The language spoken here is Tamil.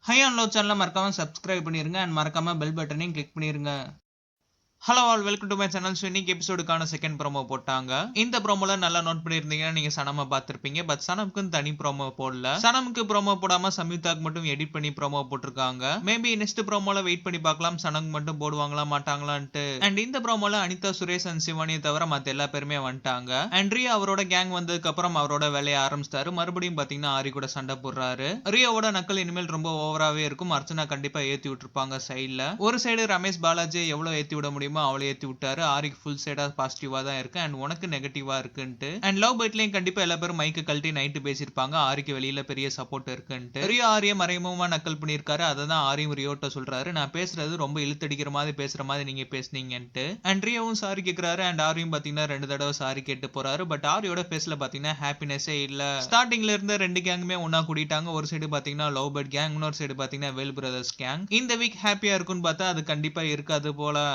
ஹை அண்ட் லோ சேனலை மறக்காம சப்ஸ்கிரைப் பண்ணிருங்க அண்ட் மறக்காம பெல் பட்டனையும் கிளிக் பண்ணிருங்க. Hello all welcome to my channel. இன்னைக்கு எபிசோடுக்கான செகண்ட் ப்ரோமோ போட்டாங்க. இந்த ப்ரோமோல நல்லா நோட் பண்ணிருந்தீங்கன்னா நீங்க சனம பார்த்திருப்பீங்க. பட் சனமுக்கு தனி ப்ரோமோ போடல. சனமுக்கு ப்ரோமோ போடாம சம்யுக்தாக்கு மட்டும் எடிட் பண்ணி ப்ரோமோ போட்டிருக்காங்க. மேபி நெக்ஸ்ட் ப்ரோமோல வெயிட் பண்ணி பார்க்கலாம் சனமுக்கு மட்டும் போடுவாங்களா மாட்டாங்களான்ட்டு. அண்ட் இந்த ப்ரோமோல அனிதா சுரேஷ் அண்ட் சிவானியை தவிர மத்த எல்லா பேருமே வந்துட்டாங்க. அண்ட் ரியோ அவரோட கேங் வந்ததுக்கு அப்புறம் அவரோட வேலையை ஆரம்பிச்சிட்டாரு. மறுபடியும் பாத்தீங்கன்னா ஆரி கூட சண்டை போடுறாரு. ரியோவோட நக்கல் இனிமேல் ரொம்ப ஓவராவே இருக்கும். அர்ச்சனா கண்டிப்பா ஏத்தி விட்டுருப்பாங்க சைட்ல. ஒரு சைடு ரமேஷ் பாலாஜி எவ்வளவு ஏத்தி விட முடியும் அவளை ஏத்தி விட்டாரு. ஆரிக்கு ஃபுல் சைடா பாசிட்டிவா தான் இருக்கு அண்ட் உனக்கு நெகட்டிவா இருக்குன்ட்டு. அண்ட் லவ் பைட்லயும் கண்டிப்பா எல்லா பேரும் மைக்கு கழட்டி நைட்டு பேசியிருப்பாங்க. ஆரிக்கு வெளியில பெரிய சப்போர்ட் இருக்குன்ட்டு. ரியோ ஆரிய மறைமுகமா நக்கல் பண்ணியிருக்காரு. அதை தான் ஆரியும் ரியோட்ட சொல்றாரு. நான் பேசுறது ரொம்ப இழுத்தடிக்கிற மாதிரி பேசுற மாதிரி நீங்க பேசுனீங்கன்ட்டு. அண்ட் ரியோவும் சாரி கேட்கிறாரு. அண்ட் ஆரியும் பாத்தீங்கன்னா 2 தடவை சாரி கேட்டு போறாரு. பட் ஆரியோட ஃபேஸ்ல பாத்தீங்கன்னா ஹாப்பினஸே இல்ல. ஸ்டார்டிங்ல இருந்த 2 கேங்குமே ஒன்னா கூட்டிட்டாங்க. ஒரு சைடு பாத்தீங்கன்னா லவ் பைட் கேங், இன்னொரு சைடு பாத்தீங்கன்னா வெல் பிரதர்ஸ் கேங். இந்த வீக் ஹாப்பியா இருக்கும்னு பார்த்தா அது கண்டிப்பா இருக்காது போல.